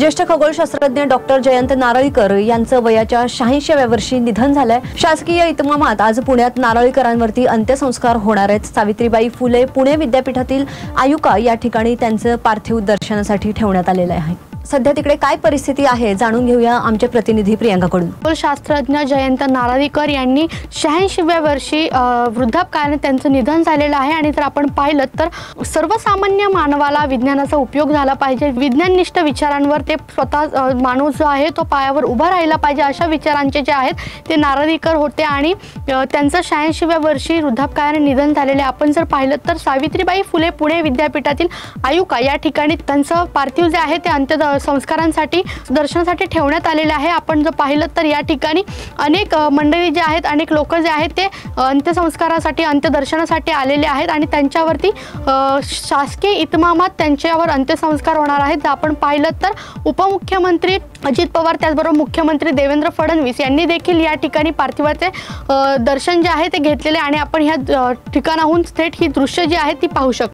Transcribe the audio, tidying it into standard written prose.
ज्येष्ठ खगोलशास्त्रज्ञ डॉक्टर जयंत नारळीकर यांचं वयाच्या 86व्या वर्षी निधन झालंय। शासकीय इतमामात आज पुण्यात नारळीकरांवरती अंत्यसंस्कार होणार आहेत। सावित्रीबाई फुले पुणे विद्यापीठातील आयुका या ठिकाणी त्यांचं पार्थिव दर्शनासाठी ठेवण्यात आलेलं आहे। सध्या तिकडे काय परिस्थिती आहे जाणून घेऊया आमचे प्रतिनिधी प्रियंकाकडून। खगोलशास्त्रज्ञ जयंत नारळीकर यांनी 86व्या वर्षी वृद्धापकाळाने त्यांचं निधन झालेलं आहे। आणि जर आपण पाहिलं तर सर्वसामान्य मानवाला विज्ञानाचा उपयोग झाला पाहिजे, विज्ञाननिष्ठ विचारांवर ते स्वतः माणूस जो आहे तो पायावर उभा राहिला पाहिजे, अशा विचारांचे जे आहेत ते नारळीकर होते। आणि त्यांचं 86व्या वर्षी वृद्धापकाळाने निधन झालेले आपण जर पाहिलं तर सावित्रीबाई फुले पुणे विद्यापीठातील आयुका या ठिकाणी त्यांचं पार्थिव जे आहे ते संस्कारांसाठी दर्शनासाठी ठेवण्यात आलेले आहे। आपण जर पाहिलं तर या ठिकाणी अनेक मंडळी जे आहेत, अनेक लोक जे आहेत ते अंत्यसंस्कारासाठी अंत्यदर्शनासाठी आलेले आहेत आणि त्यांच्यावरती शासकीय इतमामात त्यांच्यावर अंत्यसंस्कार होणार आहेत। आपण पाहिलं तर उपमुख्यमंत्री अजित पवार त्याचबरोबर मुख्यमंत्री देवेंद्र फडणवीस यांनी देखील या ठिकाणी पार्थिवाचे दर्शन जे आहे ते घेतलेले आणि आपण ह्या ठिकाणाहून थेट ही दृश्य जी आहेत ती पाहू शकतो।